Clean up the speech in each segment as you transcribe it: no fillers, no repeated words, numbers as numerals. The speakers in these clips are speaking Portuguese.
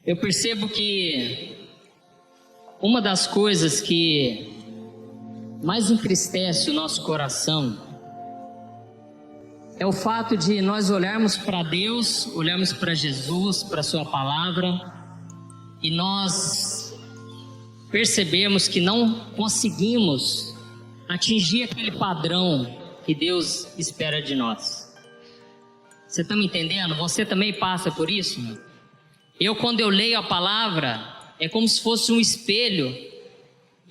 Eu percebo que uma das coisas que mais entristece o nosso coração é o fato de nós olharmos para Deus, olharmos para Jesus, para Sua palavra, e nós percebemos que não conseguimos atingir aquele padrão que Deus espera de nós. Você está me entendendo? Você também passa por isso? Quando eu leio a palavra, é como se fosse um espelho,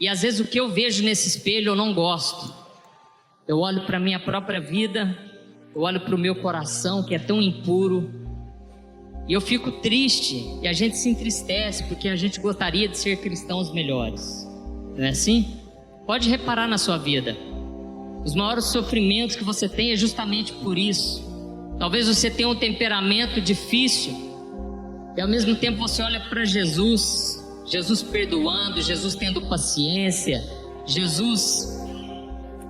e às vezes o que eu vejo nesse espelho eu não gosto. Eu olho para a minha própria vida, eu olho para o meu coração que é tão impuro, e eu fico triste, e a gente se entristece porque a gente gostaria de ser cristãos melhores. Não é assim? Pode reparar na sua vida, os maiores sofrimentos que você tem é justamente por isso. Talvez você tenha um temperamento difícil, e ao mesmo tempo você olha para Jesus, Jesus perdoando, Jesus tendo paciência, Jesus,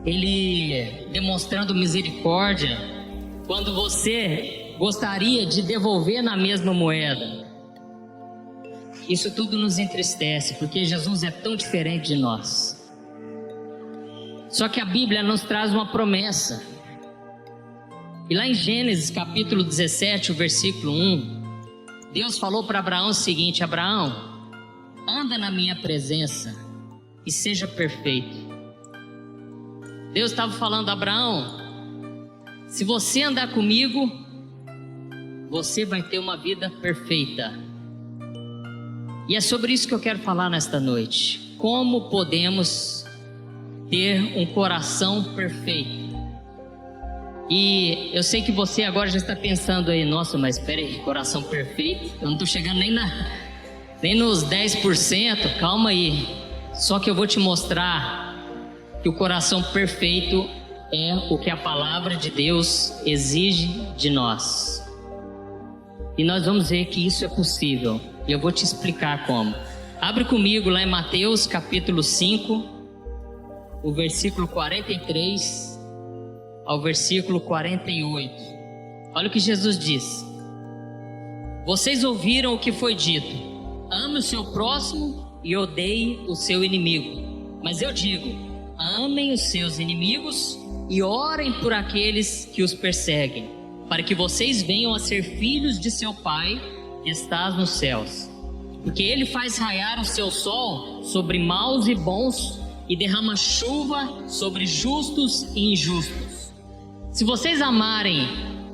Ele demonstrando misericórdia, quando você gostaria de devolver na mesma moeda. Isso tudo nos entristece, porque Jesus é tão diferente de nós. Só que a Bíblia nos traz uma promessa. E lá em Gênesis capítulo 17, o versículo 1, Deus falou para Abraão o seguinte: Abraão, anda na minha presença e seja perfeito. Deus estava falando: Abraão, se você andar comigo, você vai ter uma vida perfeita. E é sobre isso que eu quero falar nesta noite. Como podemos ter um coração perfeito? E eu sei que você agora já está pensando aí: nossa, mas espera aí, coração perfeito? Eu não estou chegando nem nos 10%, calma aí. Só que eu vou te mostrar que o coração perfeito é o que a palavra de Deus exige de nós. E nós vamos ver que isso é possível, e eu vou te explicar como. Abre comigo lá em Mateus capítulo 5, o versículo 43 ao versículo 48. Olha o que Jesus diz: vocês ouviram o que foi dito: ame o seu próximo e odeie o seu inimigo. Mas eu digo: amem os seus inimigos e orem por aqueles que os perseguem, para que vocês venham a ser filhos de seu Pai que está nos céus. Porque Ele faz raiar o seu sol sobre maus e bons, e derrama chuva sobre justos e injustos. Se vocês amarem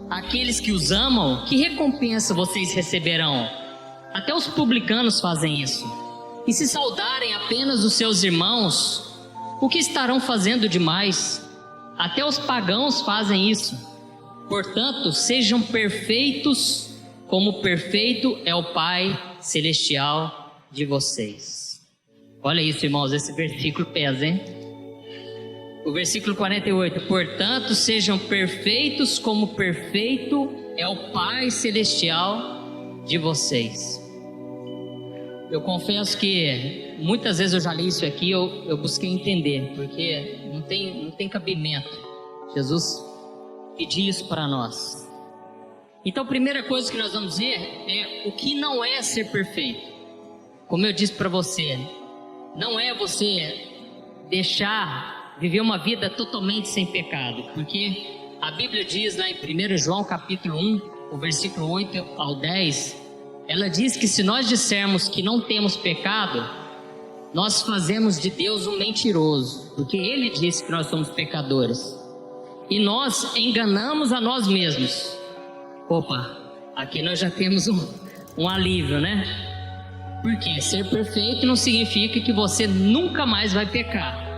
aqueles que os amam, que recompensa vocês receberão? Até os publicanos fazem isso. E se saudarem apenas os seus irmãos, o que estarão fazendo demais? Até os pagãos fazem isso. Portanto, sejam perfeitos, como perfeito é o Pai Celestial de vocês. Olha isso, irmãos, esse versículo pesa, hein? O versículo 48, portanto, sejam perfeitos como perfeito é o Pai Celestial de vocês. Eu confesso que muitas vezes eu já li isso aqui, eu busquei entender, porque não tem cabimento Jesus pedir isso para nós. Então a primeira coisa que nós vamos ver é o que não é ser perfeito. Como eu disse para você, não é você viver uma vida totalmente sem pecado, porque a Bíblia diz lá em 1 João capítulo 1, o versículo 8 ao 10, ela diz que se nós dissermos que não temos pecado, nós fazemos de Deus um mentiroso, porque Ele disse que nós somos pecadores, e nós enganamos a nós mesmos. Opa, aqui nós já temos um alívio, né? Porque ser perfeito não significa que você nunca mais vai pecar.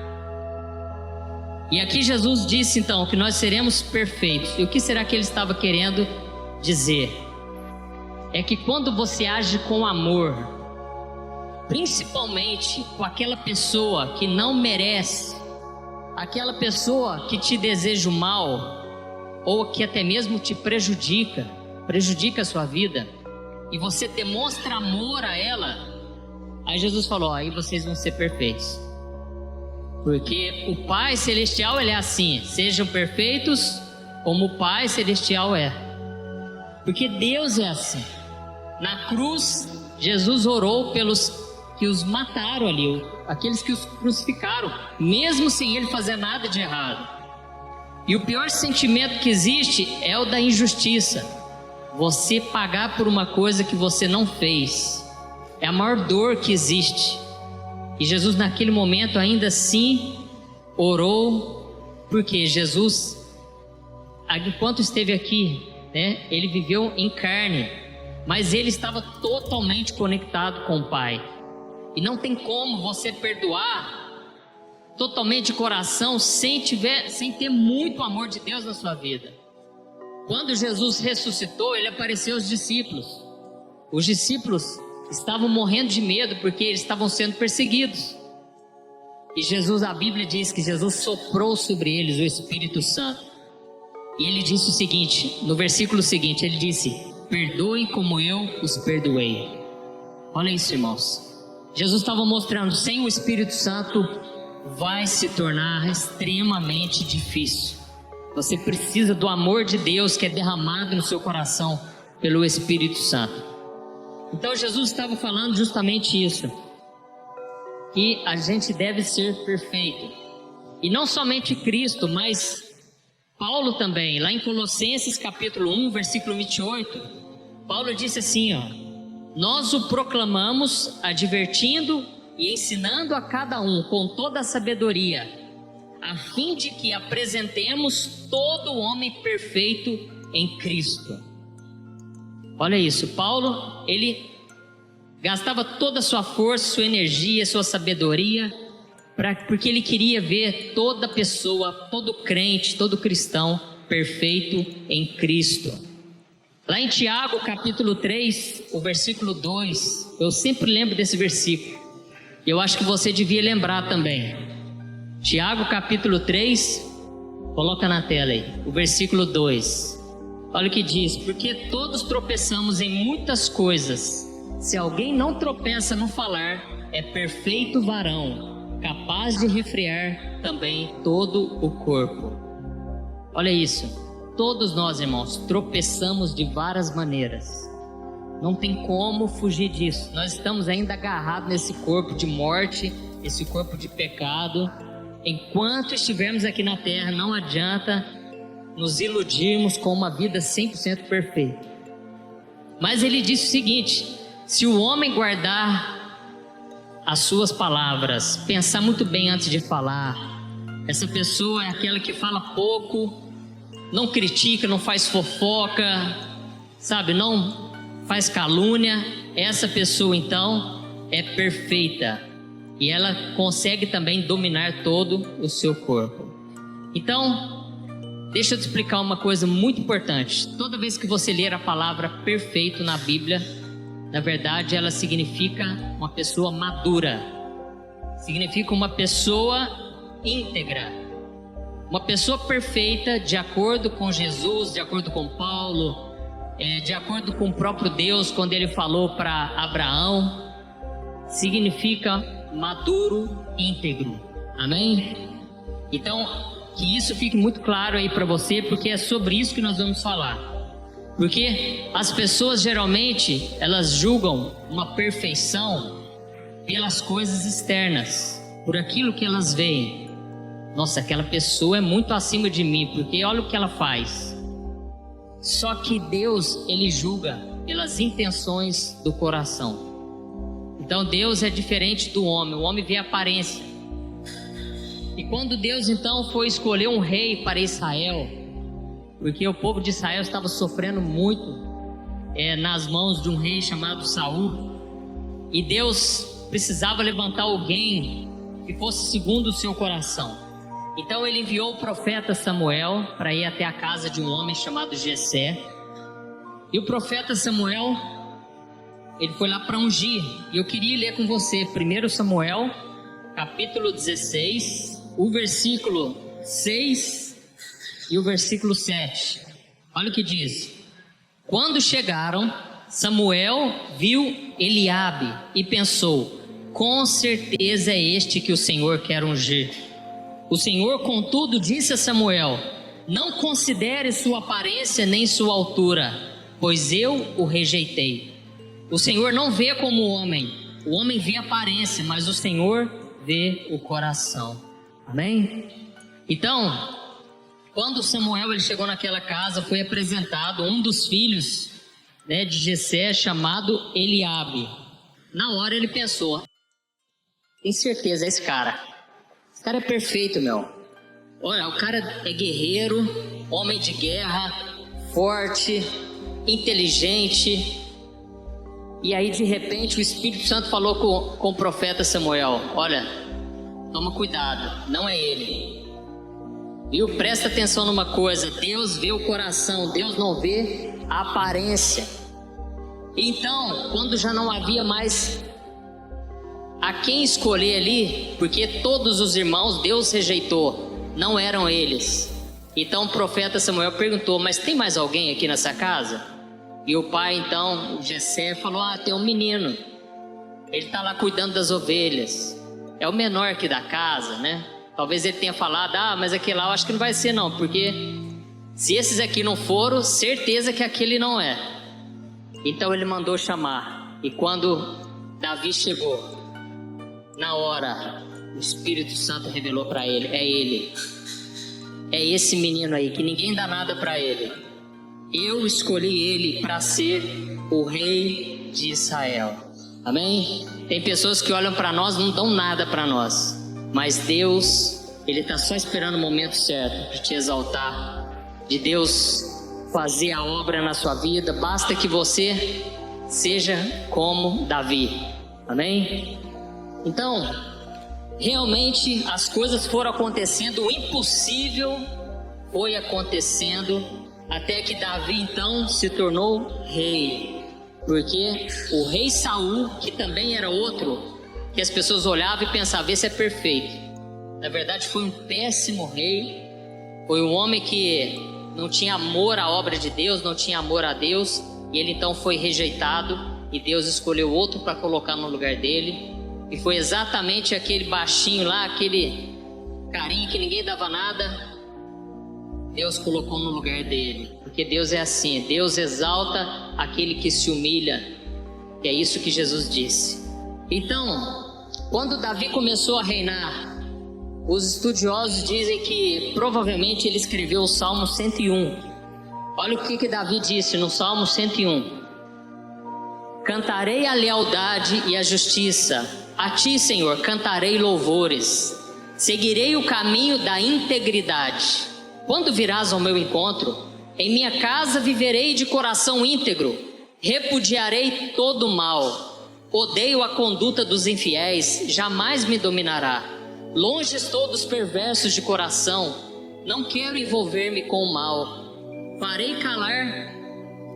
E aqui Jesus disse então que nós seremos perfeitos. E o que será que Ele estava querendo dizer? É que quando você age com amor, principalmente com aquela pessoa que não merece, aquela pessoa que te deseja o mal, ou que até mesmo te prejudica a sua vida, e você demonstra amor a ela, aí Jesus falou: aí vocês vão ser perfeitos. Porque o Pai Celestial, Ele é assim: sejam perfeitos como o Pai Celestial é. Porque Deus é assim. Na cruz, Jesus orou pelos que os mataram ali, aqueles que os crucificaram, mesmo sem ele fazer nada de errado. E o pior sentimento que existe é o da injustiça. Você pagar por uma coisa que você não fez. É a maior dor que existe. E Jesus naquele momento ainda assim orou, porque Jesus, enquanto esteve aqui, né, ele viveu em carne, mas ele estava totalmente conectado com o Pai. E não tem como você perdoar totalmente de coração sem ter muito amor de Deus na sua vida. Quando Jesus ressuscitou, ele apareceu aos discípulos. Os discípulos estavam morrendo de medo porque eles estavam sendo perseguidos. E Jesus, a Bíblia diz que Jesus soprou sobre eles o Espírito Santo. E ele disse o seguinte, no versículo seguinte, ele disse: perdoem como eu os perdoei. Olha isso, irmãos. Jesus estava mostrando, sem o Espírito Santo vai se tornar extremamente difícil. Você precisa do amor de Deus que é derramado no seu coração pelo Espírito Santo. Então Jesus estava falando justamente isso, que a gente deve ser perfeito. E não somente Cristo, mas Paulo também, lá em Colossenses capítulo 1, versículo 28, Paulo disse assim, ó: nós o proclamamos, advertindo e ensinando a cada um com toda a sabedoria, a fim de que apresentemos todo o homem perfeito em Cristo. Olha isso, Paulo, ele gastava toda a sua força, sua energia, sua sabedoria, porque ele queria ver toda pessoa, todo crente, todo cristão perfeito em Cristo. Lá em Tiago capítulo 3, o versículo 2, eu sempre lembro desse versículo, e eu acho que você devia lembrar também. Tiago capítulo 3, coloca na tela aí, o versículo 2. Olha o que diz: porque todos tropeçamos em muitas coisas. Se alguém não tropeça no falar, é perfeito varão, capaz de refrear também todo o corpo. Olha isso, todos nós, irmãos, tropeçamos de várias maneiras. Não tem como fugir disso. Nós estamos ainda agarrados nesse corpo de morte, esse corpo de pecado. Enquanto estivermos aqui na terra, não adianta nos iludirmos com uma vida 100% perfeita. Mas ele disse o seguinte: se o homem guardar as suas palavras, pensar muito bem antes de falar, essa pessoa é aquela que fala pouco, não critica, não faz fofoca, sabe, não faz calúnia, essa pessoa então é perfeita e ela consegue também dominar todo o seu corpo. Então, deixa eu te explicar uma coisa muito importante. Toda vez que você ler a palavra perfeito na Bíblia, na verdade ela significa uma pessoa madura, significa uma pessoa íntegra, uma pessoa perfeita de acordo com Jesus, de acordo com Paulo, de acordo com o próprio Deus, quando ele falou para Abraão, significa maduro, íntegro. Amém? Então, que isso fique muito claro aí para você, porque é sobre isso que nós vamos falar. Porque as pessoas geralmente, elas julgam uma perfeição pelas coisas externas, por aquilo que elas veem. Nossa, aquela pessoa é muito acima de mim, porque olha o que ela faz. Só que Deus, ele julga pelas intenções do coração. Então Deus é diferente do homem. O homem vê a aparência. E quando Deus então foi escolher um rei para Israel, porque o povo de Israel estava sofrendo muito nas mãos de um rei chamado Saul, e Deus precisava levantar alguém que fosse segundo o seu coração. Então ele enviou o profeta Samuel para ir até a casa de um homem chamado Jessé. E o profeta Samuel, ele foi lá para ungir. E eu queria ler com você 1 Samuel, capítulo 16, o versículo 6 e o versículo 7. Olha o que diz: quando chegaram, Samuel viu Eliabe e pensou: com certeza é este que o Senhor quer ungir. O Senhor, contudo, disse a Samuel: não considere sua aparência nem sua altura, pois eu o rejeitei. O Senhor não vê como o homem vê a aparência, mas o Senhor vê o coração. Amém? Então, quando Samuel ele chegou naquela casa, foi apresentado um dos filhos, né, de Jessé, chamado Eliabe. Na hora ele pensou: tem certeza, é esse cara. Esse cara é perfeito, meu. Olha, o cara é guerreiro, homem de guerra, forte, inteligente. E aí de repente o Espírito Santo falou com o profeta Samuel: olha, toma cuidado, não é ele. Viu? Presta atenção numa coisa: Deus vê o coração, Deus não vê a aparência. Então, quando já não havia mais a quem escolher ali, porque todos os irmãos Deus rejeitou, não eram eles. Então o profeta Samuel perguntou: mas tem mais alguém aqui nessa casa? E o pai então, Jessé, falou: tem um menino, ele está lá cuidando das ovelhas, é o menor aqui da casa, né? Talvez ele tenha falado: mas aquele lá eu acho que não vai ser não, porque se esses aqui não foram, certeza que aquele não é. Então ele mandou chamar. E quando Davi chegou, na hora o Espírito Santo revelou para ele: é ele, é esse menino aí, que ninguém dá nada para ele. Eu escolhi ele para ser o rei de Israel. Amém? Tem pessoas que olham para nós, não dão nada para nós, mas Deus, ele está só esperando o momento certo para te exaltar, de Deus fazer a obra na sua vida. Basta que você seja como Davi. Amém? Então, realmente as coisas foram acontecendo, o impossível foi acontecendo, até que Davi então se tornou rei. Porque o rei Saul, que também era outro, que as pessoas olhavam e pensavam: esse é perfeito. Na verdade foi um péssimo rei. Foi um homem que não tinha amor à obra de Deus, não tinha amor a Deus. E ele então foi rejeitado, e Deus escolheu outro para colocar no lugar dele. E foi exatamente aquele baixinho lá, aquele carinha que ninguém dava nada, Deus colocou no lugar dele. Porque Deus é assim, Deus exalta aquele que se humilha. E é isso que Jesus disse. Então, quando Davi começou a reinar, os estudiosos dizem que provavelmente ele escreveu o Salmo 101. Olha o que Davi disse no Salmo 101: cantarei a lealdade e a justiça, a ti, Senhor, cantarei louvores. Seguirei o caminho da integridade. Quando virás ao meu encontro, em minha casa viverei de coração íntegro. Repudiarei todo o mal. Odeio a conduta dos infiéis, jamais me dominará. Longe estou dos perversos de coração. Não quero envolver-me com o mal. Farei calar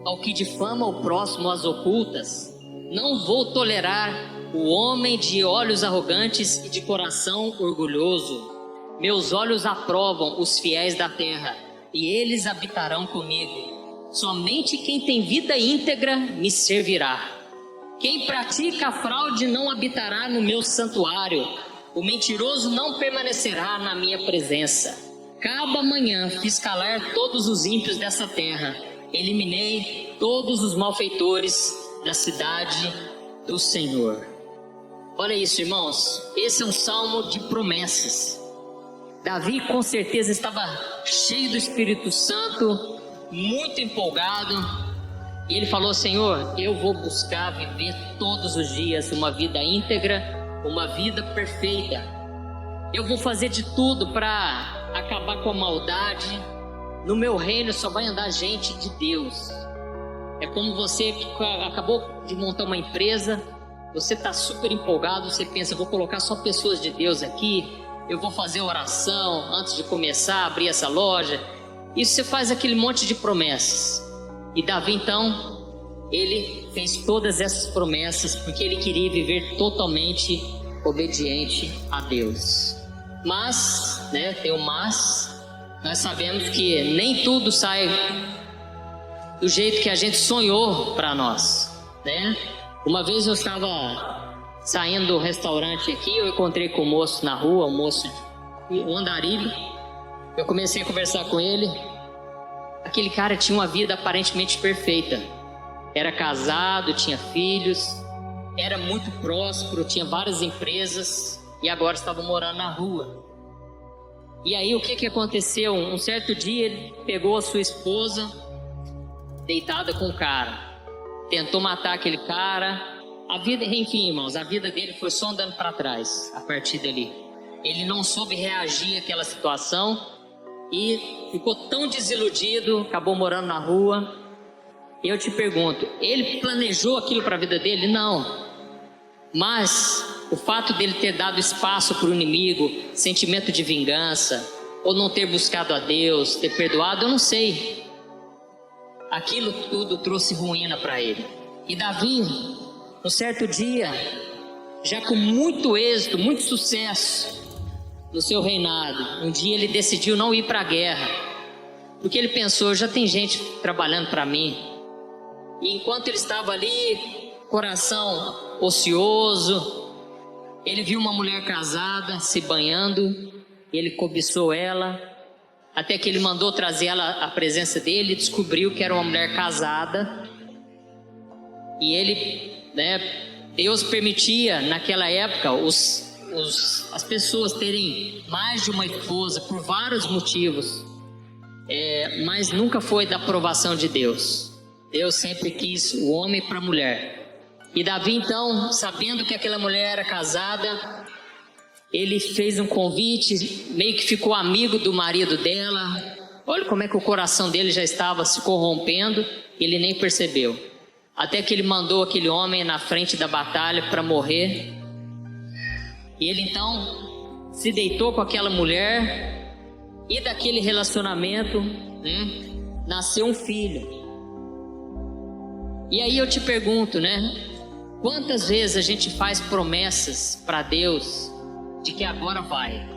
ao que difama o próximo às ocultas. Não vou tolerar o homem de olhos arrogantes e de coração orgulhoso. Meus olhos aprovam os fiéis da terra, e eles habitarão comigo. Somente quem tem vida íntegra me servirá. Quem pratica a fraude não habitará no meu santuário. O mentiroso não permanecerá na minha presença. Cabo amanhã fiz calar todos os ímpios dessa terra. Eliminei todos os malfeitores da cidade do Senhor. Olha isso, irmãos. Esse é um salmo de promessas. Davi com certeza estava cheio do Espírito Santo, muito empolgado. E ele falou: Senhor, eu vou buscar viver todos os dias uma vida íntegra, uma vida perfeita. Eu vou fazer de tudo para acabar com a maldade. No meu reino só vai andar gente de Deus. É como você que acabou de montar uma empresa, você está super empolgado, você pensa: vou colocar só pessoas de Deus aqui, eu vou fazer oração antes de começar a abrir essa loja. E você faz aquele monte de promessas. E Davi então, ele fez todas essas promessas porque ele queria viver totalmente obediente a Deus. Mas, né, tem o mas, nós sabemos que nem tudo sai do jeito que a gente sonhou para nós, né? Uma vez eu estava saindo do restaurante aqui, eu encontrei com o moço na rua, o andarilho. Eu comecei a conversar com ele. Aquele cara tinha uma vida aparentemente perfeita. era casado, tinha filhos, era muito próspero, tinha várias empresas e agora estava morando na rua. E aí o que aconteceu? Um certo dia ele pegou a sua esposa deitada com o cara, tentou matar aquele cara. A vida, enfim, irmãos, a vida dele foi só andando para trás a partir dali. Ele não soube reagir àquela situação e ficou tão desiludido, acabou morando na rua. E eu te pergunto, ele planejou aquilo para a vida dele? Não. Mas o fato dele ter dado espaço para o inimigo, sentimento de vingança, ou não ter buscado a Deus, ter perdoado, eu não sei. Aquilo tudo trouxe ruína para ele. E Davi, um certo dia, já com muito êxito, muito sucesso no seu reinado, um dia ele decidiu não ir para a guerra, porque ele pensou, já tem gente trabalhando para mim. E enquanto ele estava ali, coração ocioso, ele viu uma mulher casada se banhando, ele cobiçou ela, até que ele mandou trazer ela à presença dele, e descobriu que era uma mulher casada. E ele, Deus permitia naquela época as pessoas terem mais de uma esposa por vários motivos, mas nunca foi da aprovação de Deus. Deus sempre quis o homem para a mulher. E Davi então, sabendo que aquela mulher era casada, ele fez um convite, meio que ficou amigo do marido dela. Olha como é que o coração dele já estava se corrompendo, ele nem percebeu. Até que ele mandou aquele homem na frente da batalha para morrer. E ele então se deitou com aquela mulher, e daquele relacionamento nasceu um filho. E aí eu te pergunto, quantas vezes a gente faz promessas para Deus de que agora vai?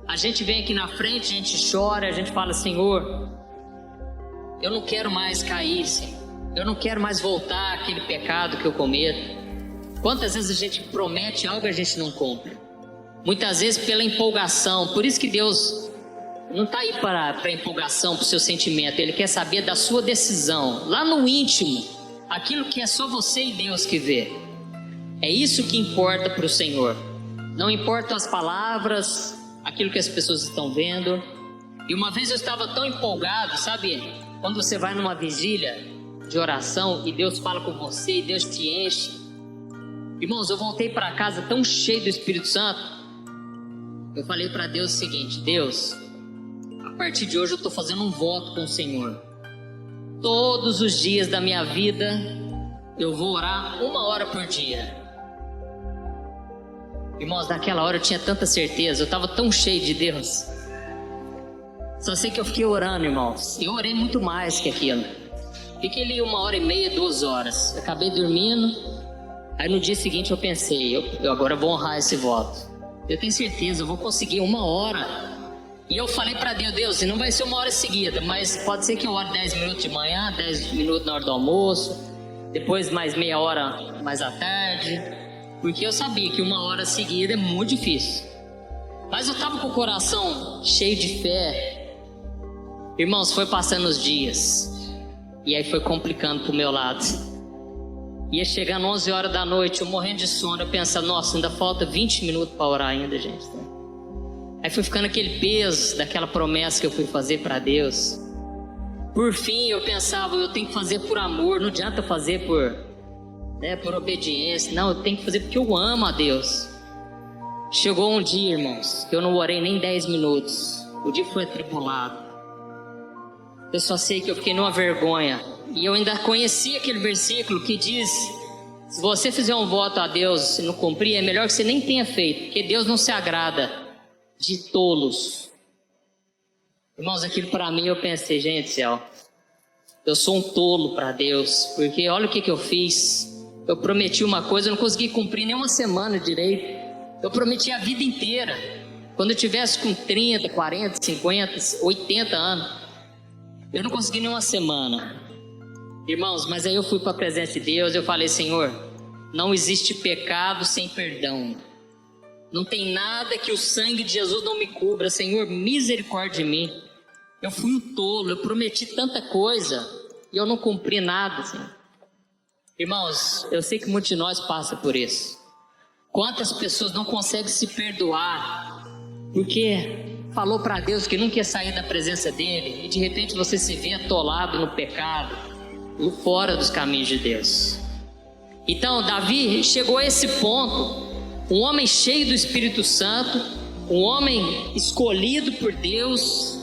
A gente vem aqui na frente, a gente chora, a gente fala, Senhor, eu não quero mais cair, Senhor. Eu não quero mais voltar àquele pecado que eu cometo. Quantas vezes a gente promete algo e a gente não cumpre? Muitas vezes pela empolgação. Por isso que Deus não está aí para a empolgação, para o seu sentimento. Ele quer saber da sua decisão, lá no íntimo, aquilo que é só você e Deus que vê. É isso que importa para o Senhor. Não importam as palavras, aquilo que as pessoas estão vendo. E uma vez eu estava tão empolgado, sabe? Quando você vai numa vigília de oração e Deus fala com você e Deus te enche. Irmãos, eu voltei para casa tão cheio do Espírito Santo. Eu falei para Deus o seguinte: Deus, a partir de hoje eu estou fazendo um voto com o Senhor. Todos os dias da minha vida eu vou orar 1 hora por dia. Irmãos, naquela hora eu tinha tanta certeza, eu estava tão cheio de Deus. Só sei que eu fiquei orando, irmãos. Eu orei muito mais que aquilo. Fiquei ali 1h30, 2 horas. Eu acabei dormindo. Aí no dia seguinte eu pensei, eu agora vou honrar esse voto. Eu tenho certeza, eu vou conseguir 1 hora. E eu falei para Deus, Deus, não vai ser 1 hora seguida, mas pode ser que eu ore 10 minutos de manhã, 10 minutos na hora do almoço, depois mais meia hora mais à tarde. Porque eu sabia que 1 hora seguida é muito difícil. Mas eu estava com o coração cheio de fé. Irmãos, foi passando os dias. E aí foi complicando pro meu lado. Ia chegando 11 horas da noite, eu morrendo de sono. Eu pensava, nossa, ainda falta 20 minutos para orar ainda, gente. Aí foi ficando aquele peso daquela promessa que eu fui fazer para Deus. Por fim, eu pensava, eu tenho que fazer por amor. Não adianta fazer por obediência. Não, eu tenho que fazer porque eu amo a Deus. Chegou um dia, irmãos, que eu não orei nem 10 minutos. O dia foi atribulado. Eu só sei que eu fiquei numa vergonha. E eu ainda conheci aquele versículo que diz: se você fizer um voto a Deus e não cumprir, é melhor que você nem tenha feito, porque Deus não se agrada de tolos. Irmãos, aquilo para mim, eu pensei, gente do céu, eu sou um tolo para Deus, porque olha o que eu fiz. Eu prometi uma coisa, eu não consegui cumprir nem uma semana direito. Eu prometi a vida inteira. Quando eu tivesse com 30, 40, 50, 80 anos, eu não consegui nem uma semana. Irmãos, mas aí eu fui para a presença de Deus. Eu falei, Senhor, não existe pecado sem perdão. Não tem nada que o sangue de Jesus não me cubra. Senhor, misericórdia de mim. Eu fui um tolo, eu prometi tanta coisa e eu não cumpri nada, Senhor. Irmãos, eu sei que muitos de nós passam por isso. Quantas pessoas não conseguem se perdoar porque falou para Deus que não quer sair da presença dele e de repente você se vê atolado no pecado, fora dos caminhos de Deus. Então Davi chegou a esse ponto, um homem cheio do Espírito Santo, um homem escolhido por Deus,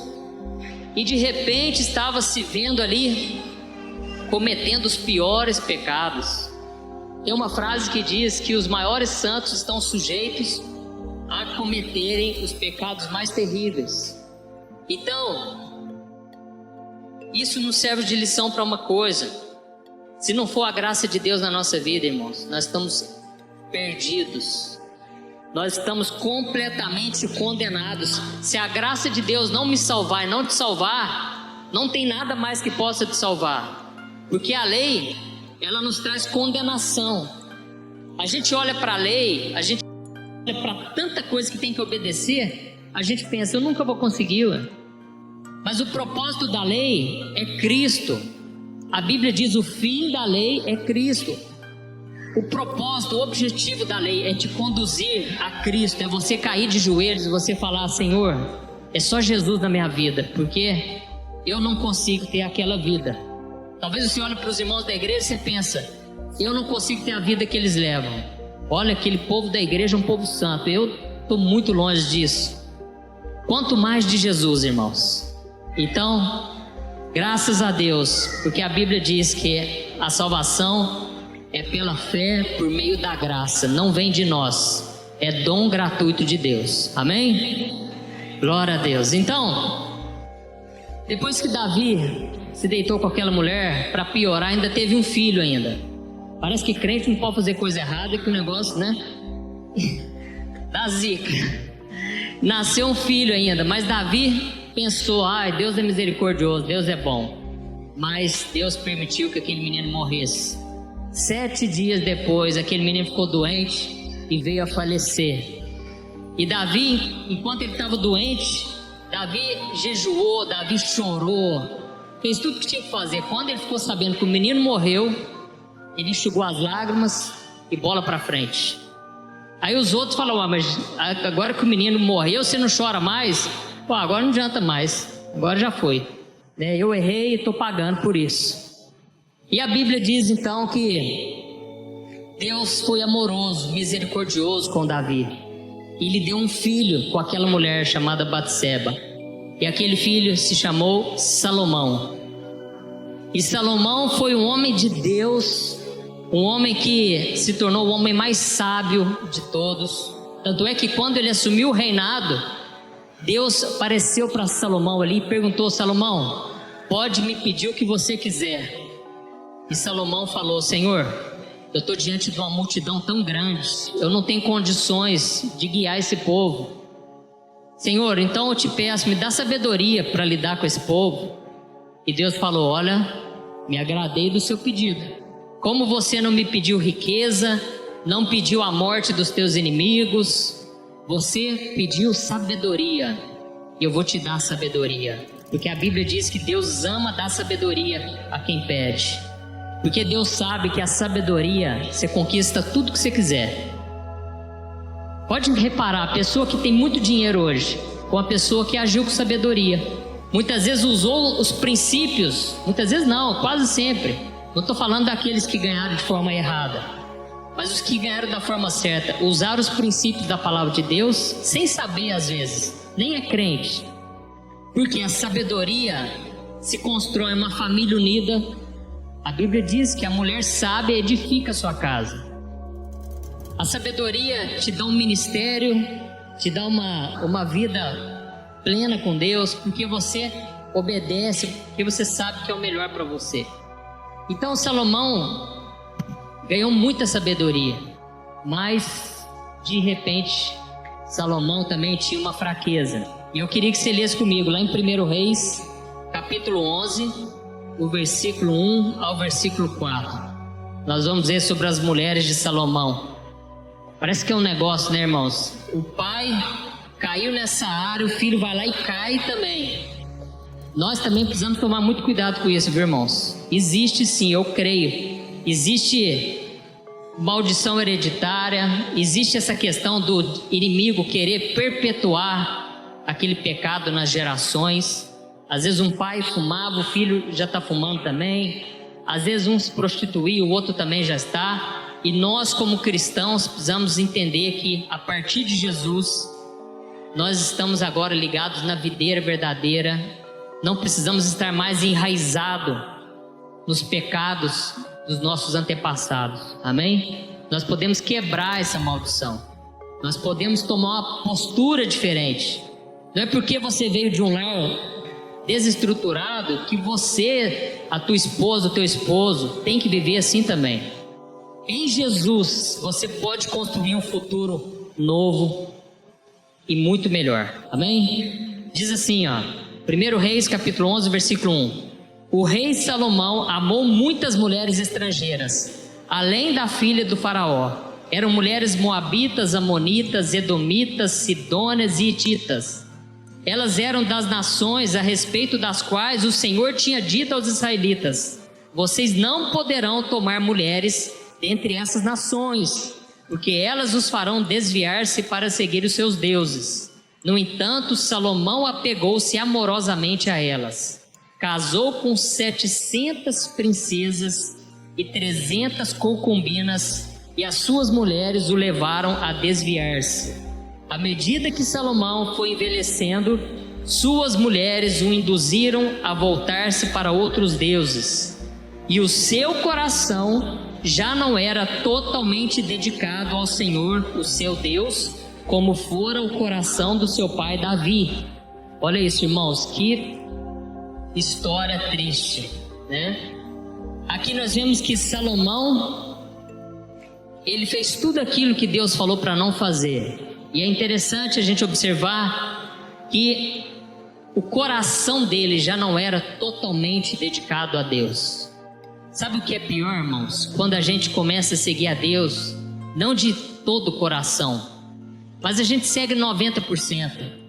e de repente estava se vendo ali cometendo os piores pecados. Tem uma frase que diz que os maiores santos estão sujeitos a cometerem os pecados mais terríveis. Então, isso nos serve de lição para uma coisa: se não for a graça de Deus na nossa vida, irmãos, nós estamos perdidos, nós estamos completamente condenados. Se a graça de Deus não me salvar e não te salvar, não tem nada mais que possa te salvar, porque a lei, ela nos traz condenação. A gente olha para a lei, a gente olha para tanta coisa que tem que obedecer, a gente pensa, eu nunca vou conseguir. Mas o propósito da lei é Cristo. A Bíblia diz, o fim da lei é Cristo. O propósito, o objetivo da lei é te conduzir a Cristo, é você cair de joelhos e você falar, Senhor, é só Jesus na minha vida, porque eu não consigo ter aquela vida. Talvez você olhe para os irmãos da igreja e você pensa, eu não consigo ter a vida que eles levam. Olha, aquele povo da igreja é um povo santo, eu estou muito longe disso. Quanto mais de Jesus, irmãos. Então, graças a Deus, porque a Bíblia diz que a salvação é pela fé por meio da graça, não vem de nós, é dom gratuito de Deus, amém? Glória a Deus. Então, depois que Davi se deitou com aquela mulher, para piorar, ainda teve um filho ainda. Parece que crente não pode fazer coisa errada, que o negócio, né? Da zica. Nasceu um filho ainda, mas Davi pensou, ai, Deus é misericordioso, Deus é bom. Mas Deus permitiu que aquele menino morresse. 7 dias depois, aquele menino ficou doente e veio a falecer. E Davi, enquanto ele estava doente, Davi jejuou, Davi chorou, fez tudo o que tinha que fazer. Quando ele ficou sabendo que o menino morreu, ele enxugou as lágrimas e bola para frente. Aí os outros falaram, mas agora que o menino morreu, você não chora mais? Pô, agora não adianta mais, agora já foi, né? Eu errei e estou pagando por isso. E a Bíblia diz então que Deus foi amoroso, misericordioso com Davi, e lhe deu um filho com aquela mulher chamada Batseba, e aquele filho se chamou Salomão. E Salomão foi um homem de Deus, um homem que se tornou o homem mais sábio de todos. Tanto é que quando ele assumiu o reinado, Deus apareceu para Salomão ali e perguntou, Salomão, pode me pedir o que você quiser. E Salomão falou, Senhor, eu estou diante de uma multidão tão grande, eu não tenho condições de guiar esse povo. Senhor, então eu te peço, me dá sabedoria para lidar com esse povo. E Deus falou, olha, me agradei do seu pedido. Como você não me pediu riqueza, não pediu a morte dos teus inimigos, você pediu sabedoria, e eu vou te dar sabedoria. Porque a Bíblia diz que Deus ama dar sabedoria a quem pede. Porque Deus sabe que a sabedoria, você conquista tudo que você quiser. Pode reparar, a pessoa que tem muito dinheiro hoje, com a pessoa que agiu com sabedoria, muitas vezes usou os princípios, muitas vezes não, quase sempre. Não estou falando daqueles que ganharam de forma errada, mas os que ganharam da forma certa, usaram os princípios da palavra de Deus, sem saber às vezes, nem é crente. Porque a sabedoria se constrói uma família unida. A Bíblia diz que a mulher sábia edifica a sua casa. A sabedoria te dá um ministério, te dá uma vida plena com Deus, porque você obedece, porque você sabe que é o melhor para você. Então Salomão ganhou muita sabedoria, mas de repente Salomão também tinha uma fraqueza. E eu queria que você lesse comigo lá em 1 Reis, capítulo 11, o versículo 1 ao versículo 4. Nós vamos ver sobre as mulheres de Salomão. Parece que é um negócio, né, irmãos? O pai caiu nessa área, o filho vai lá e cai também. Nós também precisamos tomar muito cuidado com isso, viu, irmãos? Existe sim, eu creio, existe maldição hereditária, existe essa questão do inimigo querer perpetuar aquele pecado nas gerações. Às vezes um pai fumava, o filho já está fumando também. Às vezes um se prostituía, o outro também já está. E nós, como cristãos, precisamos entender que a partir de Jesus, nós estamos agora ligados na videira verdadeira. Não precisamos estar mais enraizados nos pecados dos nossos antepassados, amém? Nós podemos quebrar essa maldição, nós podemos tomar uma postura diferente. Não é porque você veio de um lar desestruturado que você, a tua esposa, o teu esposo tem que viver assim também. Em Jesus você pode construir um futuro novo e muito melhor, amém? Diz assim, 1 Reis capítulo 11 versículo 1: o rei Salomão amou muitas mulheres estrangeiras, além da filha do faraó. Eram mulheres moabitas, amonitas, edomitas, sidônias e hititas. Elas eram das nações a respeito das quais o Senhor tinha dito aos israelitas: vocês não poderão tomar mulheres dentre essas nações, porque elas os farão desviar-se para seguir os seus deuses. No entanto, Salomão apegou-se amorosamente a elas. Casou com 700 princesas e 300 concubinas, e as suas mulheres o levaram a desviar-se. À medida que Salomão foi envelhecendo, suas mulheres o induziram a voltar-se para outros deuses, e o seu coração já não era totalmente dedicado ao Senhor, o seu Deus, como fora o coração do seu pai Davi. Olha isso, irmãos, que história triste, né? Aqui nós vemos que Salomão, ele fez tudo aquilo que Deus falou para não fazer. E é interessante a gente observar que o coração dele já não era totalmente dedicado a Deus. Sabe o que é pior, irmãos? Quando a gente começa a seguir a Deus, não de todo o coração, mas a gente segue 90%.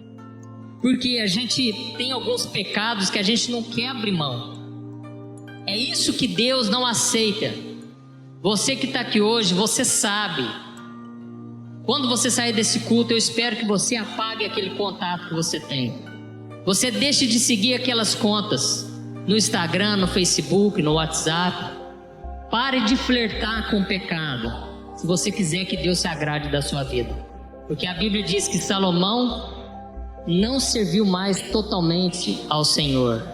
Porque a gente tem alguns pecados que a gente não quer abrir mão. É isso que Deus não aceita. Você que está aqui hoje, você sabe. Quando você sair desse culto, eu espero que você apague aquele contato que você tem. Você deixe de seguir aquelas contas no Instagram, no Facebook, no WhatsApp. Pare de flertar com o pecado, se você quiser que Deus se agrade da sua vida. Porque a Bíblia diz que Salomão não serviu mais totalmente ao Senhor.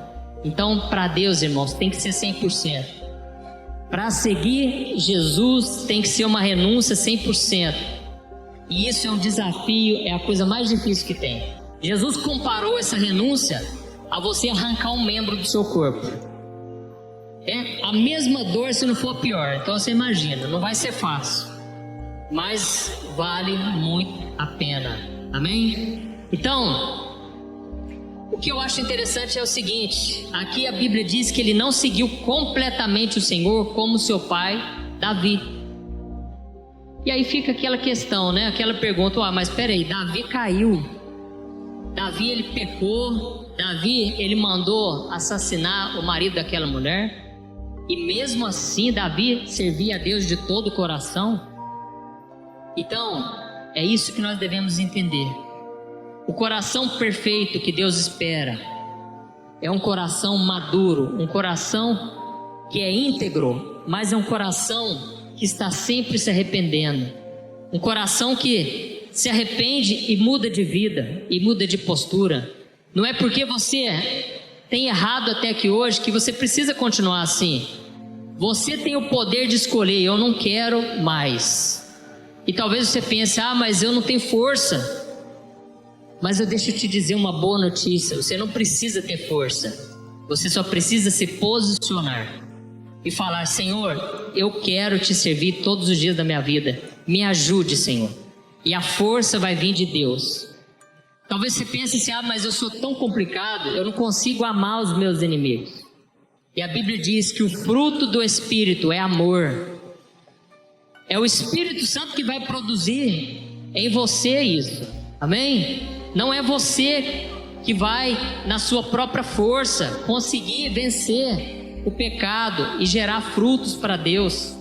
Então, para Deus, irmãos, tem que ser 100%. Para seguir Jesus, tem que ser uma renúncia 100%. E isso é um desafio, é a coisa mais difícil que tem. Jesus comparou essa renúncia a você arrancar um membro do seu corpo. É a mesma dor, se não for pior. Então você imagina, não vai ser fácil, mas vale muito a pena. Amém? Então, o que eu acho interessante é o seguinte: aqui a Bíblia diz que ele não seguiu completamente o Senhor como seu pai Davi. E aí fica aquela questão, né? Aquela pergunta: mas peraí, Davi caiu, Davi ele pecou, Davi ele mandou assassinar o marido daquela mulher, e mesmo assim Davi servia a Deus de todo o coração? Então, é isso que nós devemos entender. O coração perfeito que Deus espera é um coração maduro, um coração que é íntegro, mas é um coração que está sempre se arrependendo, um coração que se arrepende e muda de vida, e muda de postura. Não é porque você tem errado até aqui hoje que você precisa continuar assim. Você tem o poder de escolher: eu não quero mais. E talvez você pense: mas eu não tenho força. Mas eu deixo te dizer uma boa notícia: você não precisa ter força, você só precisa se posicionar e falar: Senhor, eu quero te servir todos os dias da minha vida, me ajude, Senhor. E a força vai vir de Deus. Talvez você pense assim: mas eu sou tão complicado, eu não consigo amar os meus inimigos. E a Bíblia diz que o fruto do Espírito é amor. É o Espírito Santo que vai produzir em você isso, amém? Não é você que vai, na sua própria força, conseguir vencer. o pecado e gerar frutos para Deus.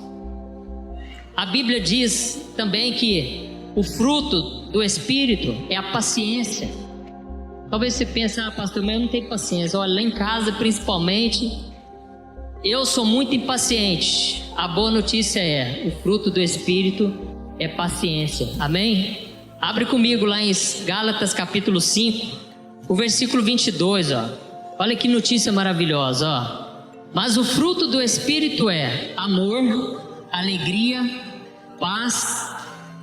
A Bíblia diz também que o fruto do Espírito é a paciência. Talvez você pense, pastor, mas eu não tenho paciência. Olha, lá em casa principalmente, eu sou muito impaciente. A boa notícia é, o fruto do Espírito é paciência. Amém? Abre comigo lá em Gálatas capítulo 5, o versículo 22, ó. Olha que notícia maravilhosa, ó. Mas o fruto do Espírito é amor, alegria, paz,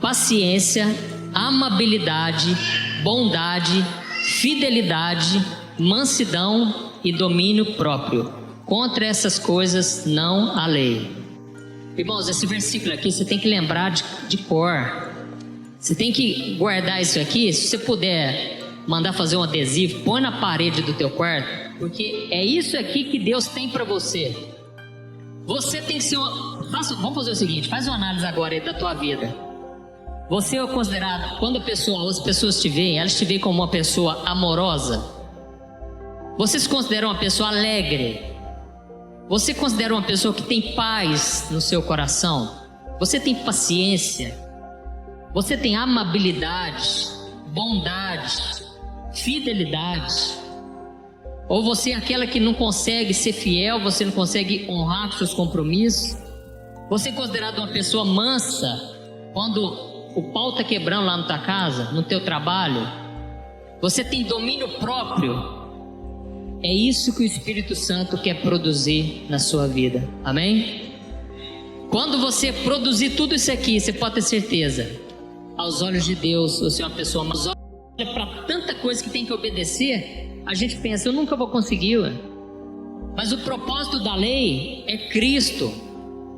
paciência, amabilidade, bondade, fidelidade, mansidão e domínio próprio. Contra essas coisas não há lei. Irmãos, esse versículo aqui você tem que lembrar de cor. Você tem que guardar isso aqui. Se você puder mandar fazer um adesivo, põe na parede do teu quarto, porque é isso aqui que Deus tem para você. Você tem que ser vamos fazer o seguinte, faz uma análise agora aí da tua vida. Você é considerado, quando as pessoas te veem, elas te veem como uma pessoa amorosa? Você se considera uma pessoa alegre? Você considera uma pessoa que tem paz no seu coração? Você tem paciência? Você tem amabilidade, bondade, fidelidade? Ou você é aquela que não consegue ser fiel, você não consegue honrar os seus compromissos? Você é considerado uma pessoa mansa quando o pau está quebrando lá na tua casa, no teu trabalho? Você tem domínio próprio? É isso que o Espírito Santo quer produzir na sua vida. Amém? Quando você produzir tudo isso aqui, você pode ter certeza, aos olhos de Deus, você é uma pessoa, mas olha para tanta coisa que tem que obedecer, a gente pensa, eu nunca vou conseguir. Mas o propósito da lei é Cristo.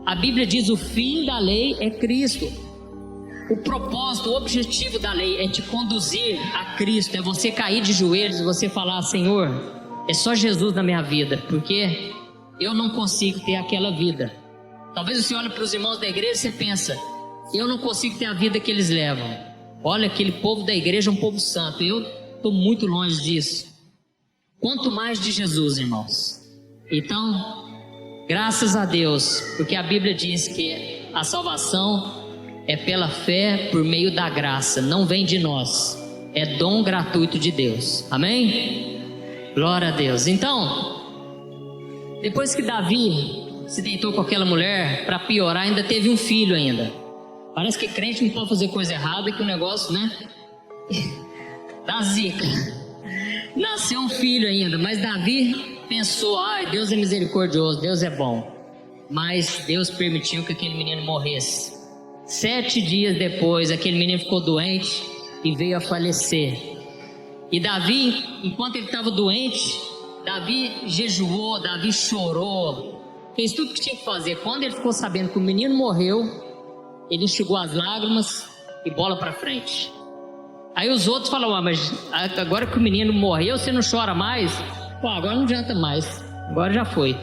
A Bíblia diz, o fim da lei é Cristo. O propósito, o objetivo da lei é te conduzir a Cristo, é você cair de joelhos e você falar, Senhor, é só Jesus na minha vida, porque eu não consigo ter aquela vida. Talvez você olhe para os irmãos da igreja e você pensa, eu não consigo ter a vida que eles levam. Olha, aquele povo da igreja é um povo santo, eu estou muito longe disso. Quanto mais de Jesus, irmãos. Então, graças a Deus, porque a Bíblia diz que a salvação é pela fé por meio da graça, não vem de nós, é dom gratuito de Deus. Amém? Glória a Deus. Então, depois que Davi se deitou com aquela mulher, para piorar, ainda teve um filho ainda. Parece que crente não pode fazer coisa errada, que o negócio, né? Dá zica. Nasceu um filho ainda, mas Davi pensou, ai, Deus é misericordioso, Deus é bom. Mas Deus permitiu que aquele menino morresse. 7 dias depois, aquele menino ficou doente e veio a falecer. E Davi, enquanto ele estava doente, Davi jejuou, Davi chorou, fez tudo o que tinha que fazer. Quando ele ficou sabendo que o menino morreu, ele enxugou as lágrimas e bola para frente. Aí os outros falaram, mas agora que o menino morreu, você não chora mais? Pô, agora não adianta mais, agora já foi,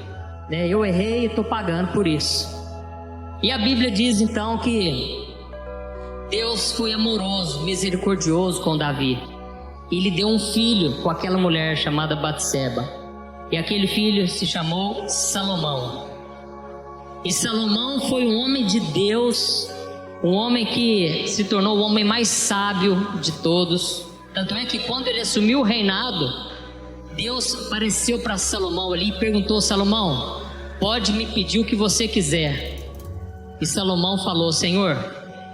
né? Eu errei e estou pagando por isso. E a Bíblia diz então que Deus foi amoroso, misericordioso com Davi. Ele deu um filho com aquela mulher chamada Batseba. E aquele filho se chamou Salomão. E Salomão foi um homem de Deus, um homem que se tornou o homem mais sábio de todos. Tanto é que quando ele assumiu o reinado, Deus apareceu para Salomão ali e perguntou, Salomão, pode me pedir o que você quiser. E Salomão falou, Senhor,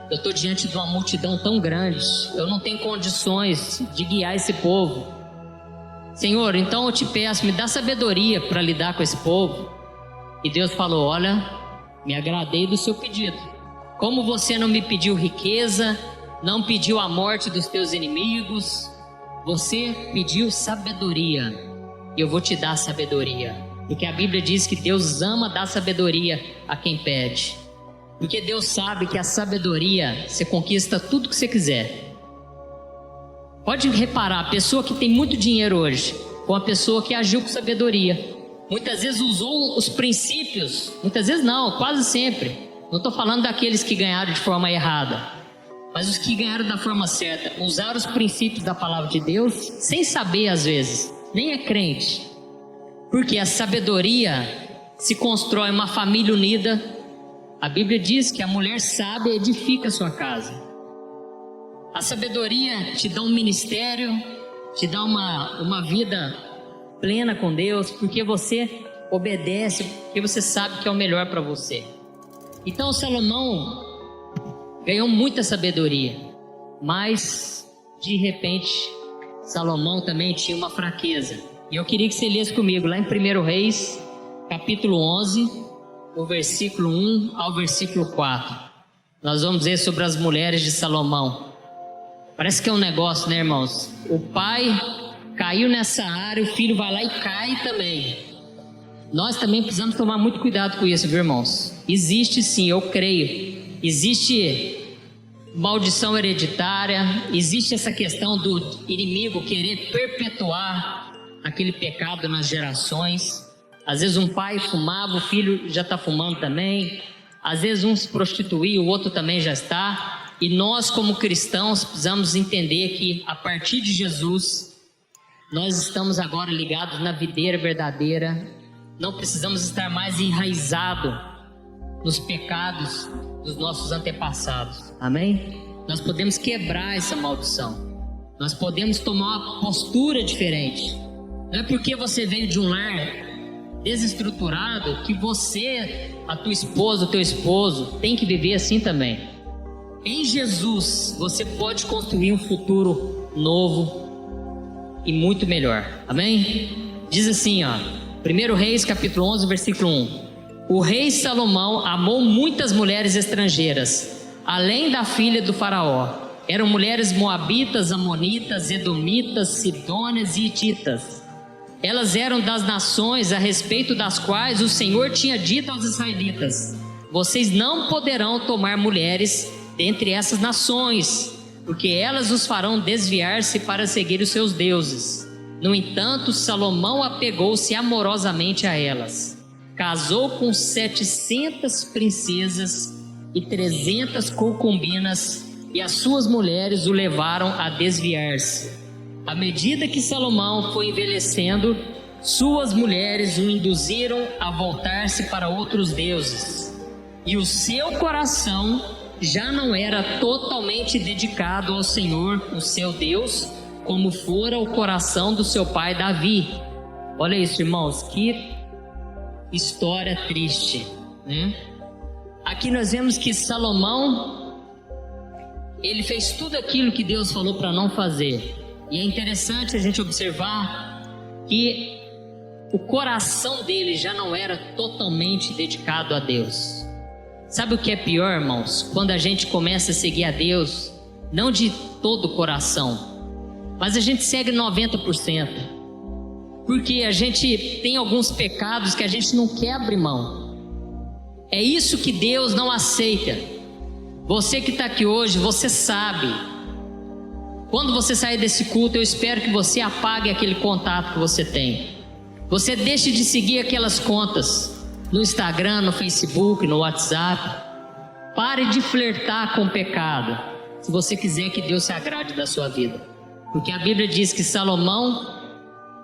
eu estou diante de uma multidão tão grande, eu não tenho condições de guiar esse povo. Senhor, então eu te peço, me dá sabedoria para lidar com esse povo. E Deus falou, olha, me agradei do seu pedido. Como você não me pediu riqueza, não pediu a morte dos teus inimigos, você pediu sabedoria. E eu vou te dar sabedoria. Porque a Bíblia diz que Deus ama dar sabedoria a quem pede. Porque Deus sabe que a sabedoria, você conquista tudo que você quiser. Pode reparar, a pessoa que tem muito dinheiro hoje, com a pessoa que agiu com sabedoria, muitas vezes usou os princípios, muitas vezes não, quase sempre. Não estou falando daqueles que ganharam de forma errada, mas os que ganharam da forma certa, usaram os princípios da palavra de Deus, sem saber às vezes, nem é crente. Porque a sabedoria se constrói uma família unida, a Bíblia diz que a mulher sábia edifica a sua casa. A sabedoria te dá um ministério, te dá uma vida plena com Deus, porque você obedece, porque você sabe que é o melhor para você. Então Salomão ganhou muita sabedoria, mas de repente Salomão também tinha uma fraqueza. E eu queria que você lesse comigo lá em 1 Reis, capítulo 11, o versículo 1 ao versículo 4. Nós vamos ver sobre as mulheres de Salomão. Parece que é um negócio, né, irmãos? O pai caiu nessa área, o filho vai lá e cai também. Nós também precisamos tomar muito cuidado com isso, viu, irmãos? Existe sim, eu creio. Existe maldição hereditária, existe essa questão do inimigo querer perpetuar aquele pecado nas gerações. Às vezes um pai fumava, o filho já está fumando também. Às vezes um se prostituía, o outro também já está. E nós, como cristãos, precisamos entender que a partir de Jesus, nós estamos agora ligados na videira verdadeira. Não precisamos estar mais enraizados nos pecados dos nossos antepassados. Amém? Nós podemos quebrar essa maldição. Nós podemos tomar uma postura diferente. Não é porque você veio de um lar desestruturado que você, a tua esposa, o teu esposo, tem que viver assim também. Em Jesus, você pode construir um futuro novo e muito melhor. Amém? Diz assim, ó, 1 Reis, capítulo 11, versículo 1. O rei Salomão amou muitas mulheres estrangeiras, além da filha do faraó. Eram mulheres moabitas, amonitas, edomitas, sidônias e hititas. Elas eram das nações a respeito das quais o Senhor tinha dito aos israelitas: vocês não poderão tomar mulheres dentre essas nações, porque elas os farão desviar-se para seguir os seus deuses. No entanto, Salomão apegou-se amorosamente a elas. Casou com 700 princesas e 300 concubinas, e as suas mulheres o levaram a desviar-se. À medida que Salomão foi envelhecendo, suas mulheres o induziram a voltar-se para outros deuses, e o seu coração já não era totalmente dedicado ao Senhor, o seu Deus, como fora o coração do seu pai Davi. Olha isso, irmãos, que história triste, né? Aqui nós vemos que Salomão, ele fez tudo aquilo que Deus falou para não fazer. E é interessante a gente observar que o coração dele já não era totalmente dedicado a Deus. Sabe o que é pior, irmãos? Quando a gente começa a seguir a Deus, não de todo o coração, mas a gente segue 90%. Porque a gente tem alguns pecados que a gente não quer abrir mão. É isso que Deus não aceita. Você que está aqui hoje, você sabe. Quando você sair desse culto, eu espero que você apague aquele contato que você tem. Você deixe de seguir aquelas contas no Instagram, no Facebook, no WhatsApp. Pare de flertar com o pecado, se você quiser que Deus se agrade da sua vida. Porque a Bíblia diz que Salomão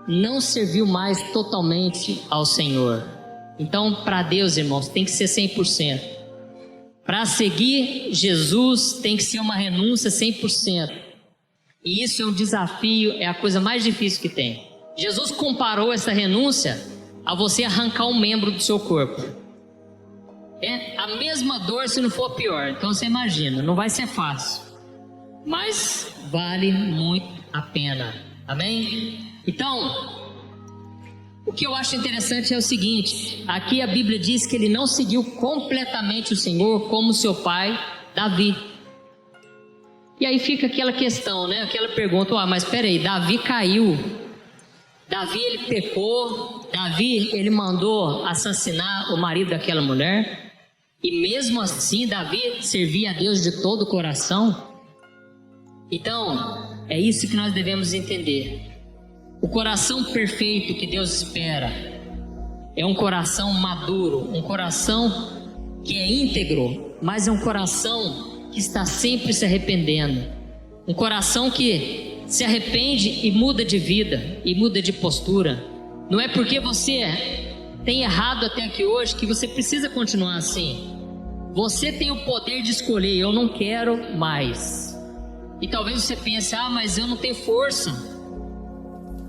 não serviu mais totalmente ao Senhor. Então, para Deus, irmãos, tem que ser 100%. Para seguir Jesus, tem que ser uma renúncia 100%. E isso é um desafio, é a coisa mais difícil que tem. Jesus comparou essa renúncia a você arrancar um membro do seu corpo. É a mesma dor, se não for pior. Então você imagina, não vai ser fácil, mas vale muito a pena. Amém? Então, o que eu acho interessante é o seguinte: aqui a Bíblia diz que ele não seguiu completamente o Senhor como seu pai Davi. E aí fica aquela questão, né? Aquela pergunta: mas peraí, Davi caiu, Davi ele pecou, Davi ele mandou assassinar o marido daquela mulher, e mesmo assim Davi servia a Deus de todo o coração? Então, é isso que nós devemos entender. O coração perfeito que Deus espera é um coração maduro, um coração que é íntegro, mas é um coração que está sempre se arrependendo. Um coração que se arrepende e muda de vida, e muda de postura. Não é porque você tem errado até aqui hoje que você precisa continuar assim. Você tem o poder de escolher, eu não quero mais. E talvez você pense, mas eu não tenho força.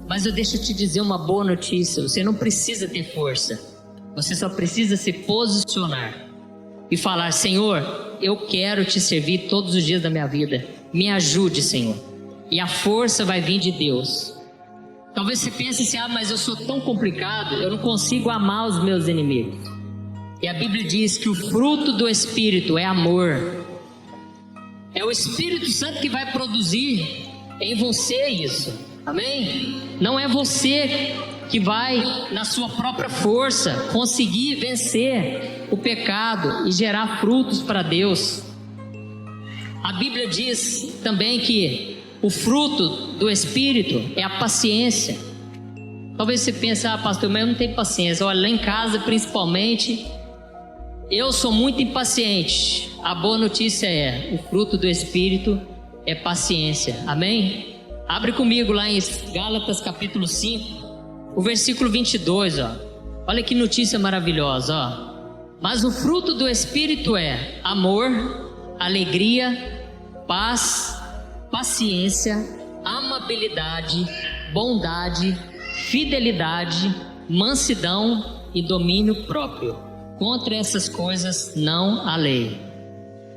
Mas eu deixo te dizer uma boa notícia, você não precisa ter força. Você só precisa se posicionar e falar, Senhor, eu quero te servir todos os dias da minha vida. Me ajude, Senhor. E a força vai vir de Deus. Talvez você pense assim, mas eu sou tão complicado, eu não consigo amar os meus inimigos. E a Bíblia diz que o fruto do Espírito é amor. É o Espírito Santo que vai produzir em você isso. Amém? Não é você que vai, na sua própria força, conseguir vencer o pecado e gerar frutos para Deus. A Bíblia diz também que o fruto do Espírito é a paciência. Talvez você pense, pastor, mas eu não tenho paciência. Olha, lá em casa principalmente, eu sou muito impaciente. A boa notícia é, o fruto do Espírito é paciência. Amém? Abre comigo lá em Gálatas capítulo 5, o versículo 22, Olha que notícia maravilhosa, Mas o fruto do Espírito é amor, alegria, paz, paciência, amabilidade, bondade, fidelidade, mansidão e domínio próprio. Contra essas coisas não há lei.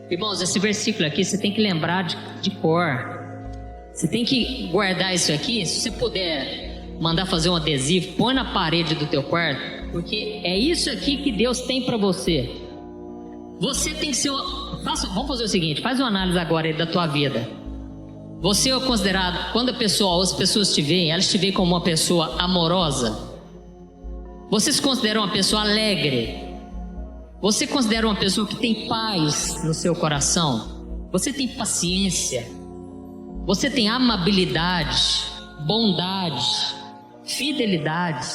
Irmãos, esse versículo aqui você tem que lembrar de cor. Você tem que guardar isso aqui. Se você puder mandar fazer um adesivo, põe na parede do teu quarto, porque é isso aqui que Deus tem para você. Você tem que ser... Vamos fazer o seguinte, faz uma análise agora aí da tua vida. Você é considerado, quando as pessoas te veem, elas te veem como uma pessoa amorosa? Você se considera uma pessoa alegre? Você considera uma pessoa que tem paz no seu coração? Você tem paciência? Você tem amabilidade, bondade, fidelidade?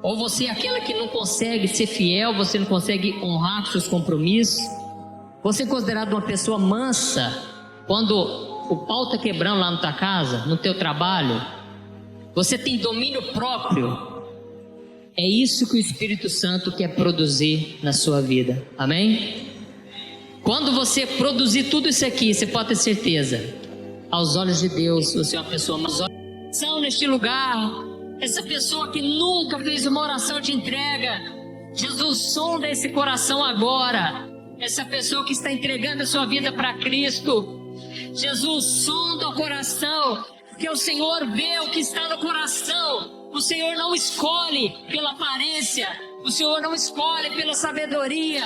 Ou você é aquela que não consegue ser fiel, você não consegue honrar os seus compromissos? Você é considerado uma pessoa mansa quando o pau está quebrando lá na tua casa, no teu trabalho? Você tem domínio próprio? É isso que o Espírito Santo quer produzir na sua vida. Amém? Quando você produzir tudo isso aqui, você pode ter certeza, aos olhos de Deus, você é uma pessoa mais oração neste lugar. Essa pessoa que nunca fez uma oração de entrega, Jesus sonda esse coração agora. Essa pessoa que está entregando a sua vida para Cristo, Jesus sonda o coração, porque o Senhor vê o que está no coração. O Senhor não escolhe pela aparência, o Senhor não escolhe pela sabedoria,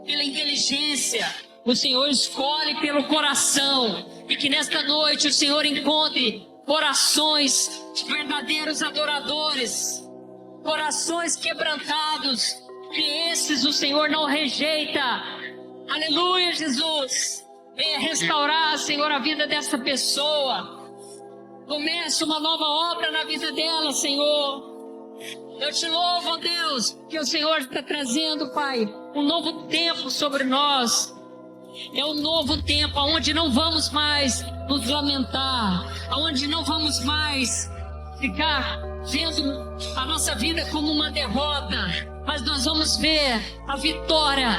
pela inteligência, o Senhor escolhe pelo coração. E que nesta noite o Senhor encontre corações de verdadeiros adoradores, corações quebrantados, que esses o Senhor não rejeita. Aleluia, Jesus. Venha restaurar, Senhor, a vida dessa pessoa. Comece uma nova obra na vida dela, Senhor. Eu te louvo, ó Deus, que o Senhor está trazendo, Pai, um novo tempo sobre nós. É um novo tempo onde não vamos mais nos lamentar, onde não vamos mais ficar vendo a nossa vida como uma derrota, mas nós vamos ver a vitória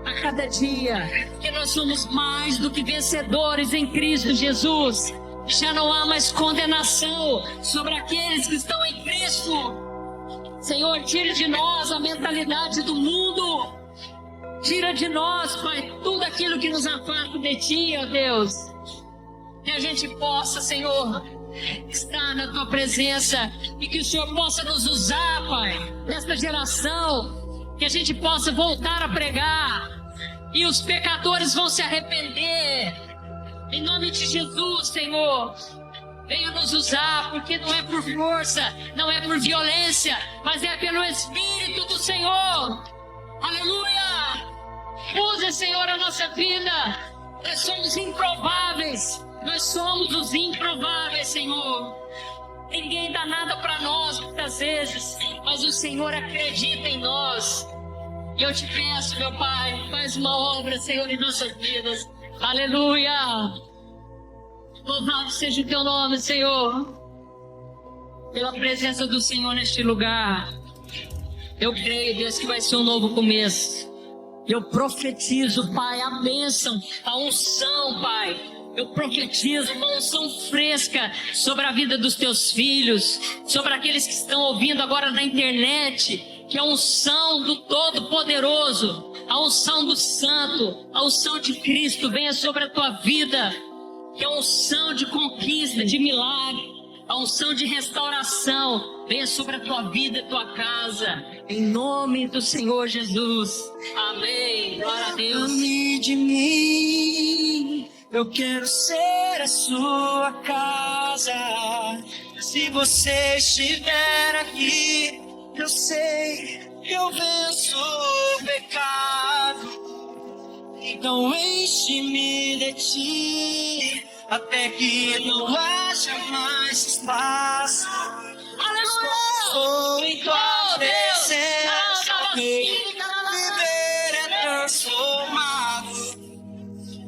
a cada dia, que nós somos mais do que vencedores em Cristo Jesus. Já não há mais condenação sobre aqueles que estão em Cristo. Senhor, tire de nós a mentalidade do mundo. Tira de nós, Pai, tudo aquilo que nos afasta de Ti, ó Deus. Que a gente possa, Senhor, estar na Tua presença e que o Senhor possa nos usar, Pai, nesta geração. Que a gente possa voltar a pregar e os pecadores vão se arrepender. Em nome de Jesus, Senhor, venha nos usar, porque não é por força, não é por violência, mas é pelo Espírito do Senhor. Aleluia! Use, Senhor, a nossa vida. Nós somos improváveis, nós somos os improváveis, Senhor. Ninguém dá nada para nós muitas vezes, mas o Senhor acredita em nós. E eu te peço, meu Pai, faz uma obra, Senhor, em nossas vidas. Aleluia! Louvado seja o Teu nome, Senhor, pela presença do Senhor neste lugar. Eu creio, Deus, que vai ser um novo começo. Eu profetizo, Pai, a bênção, a unção, Pai. Eu profetizo uma unção fresca sobre a vida dos teus filhos, sobre aqueles que estão ouvindo agora na internet, que a unção do Todo-Poderoso, a unção do Santo, a unção de Cristo venha sobre a tua vida, que a unção de conquista, de milagre, a unção de restauração venha sobre a tua vida e tua casa, em nome do Senhor Jesus. Amém. Glória a Deus. Ame de mim, eu quero ser a sua casa. Se você estiver aqui, eu sei que eu venço o pecado. Então enche-me de ti, até que não haja mais espaço. Aleluia! Sou em tua presença, viver é transformado.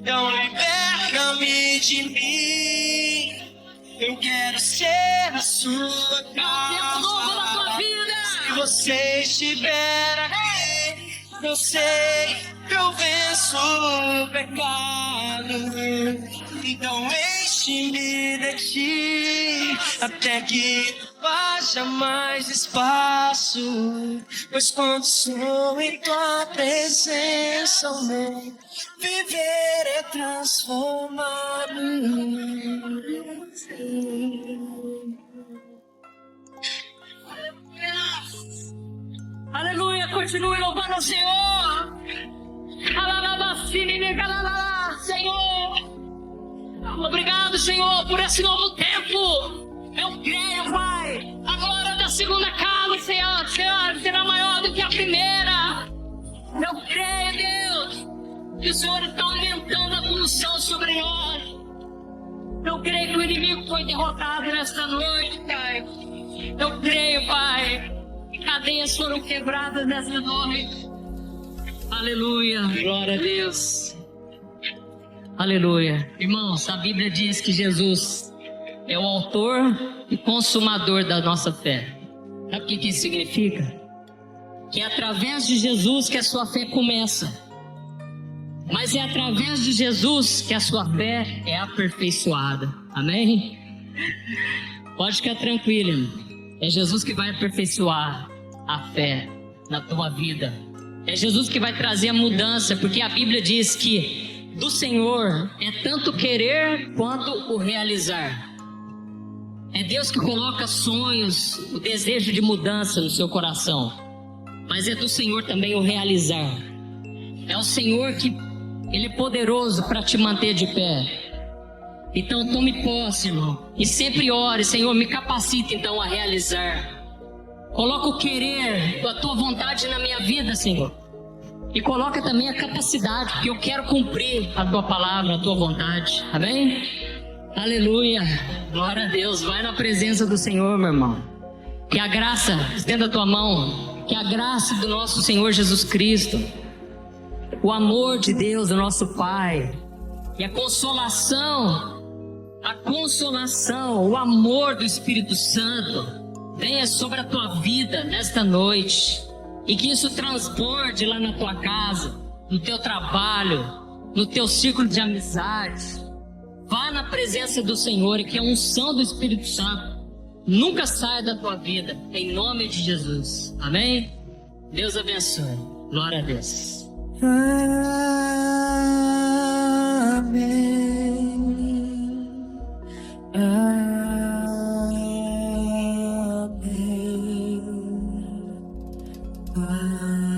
Então liberta-me de mim, eu quero ser a sua casa. Se você estiver aqui, eu sei que eu venço o pecado. Então enche-me de ti, até que não haja mais espaço. Pois quando sou em tua presença, o meu viver é transformado. Aleluia, continue louvando o Senhor. Senhor, obrigado, Senhor, por esse novo tempo. Eu creio, Pai, a glória da segunda casa, Senhor, será maior do que a primeira. Eu creio, Deus, que o Senhor está aumentando a função sobre nós. Eu creio que o inimigo foi derrotado nesta noite, Pai. Eu creio, Pai, que cadeias foram quebradas nesta noite. Aleluia, glória a Deus. Aleluia. Irmãos, a Bíblia diz que Jesus é o autor e consumador da nossa fé. Sabe o que isso significa? Que é através de Jesus que a sua fé começa. Mas é através de Jesus que a sua fé é aperfeiçoada. Amém? Pode ficar tranquilo, irmão. É Jesus que vai aperfeiçoar a fé na tua vida. É Jesus que vai trazer a mudança, porque a Bíblia diz que do Senhor é tanto querer quanto o realizar. É Deus que coloca sonhos, o desejo de mudança no seu coração. Mas é do Senhor também o realizar. É o Senhor que Ele é poderoso para te manter de pé. Então tome posse, irmão. E sempre ore, Senhor, me capacita então a realizar. Coloca o querer da tua vontade na minha vida, Senhor. E coloca também a capacidade, porque eu quero cumprir a tua palavra, a tua vontade. Amém? Aleluia. Glória a Deus. Vai na presença do Senhor, meu irmão. Que a graça, estenda a tua mão. Que a graça do nosso Senhor Jesus Cristo, o amor de Deus, o nosso Pai, e a consolação, o amor do Espírito Santo venha sobre a tua vida nesta noite, e que isso transborde lá na tua casa, no teu trabalho, no teu círculo de amizade. Vá na presença do Senhor, e que a unção do Espírito Santo nunca saia da tua vida, em nome de Jesus. Amém? Deus abençoe. Glória a Deus. Amém. Amém. Amém.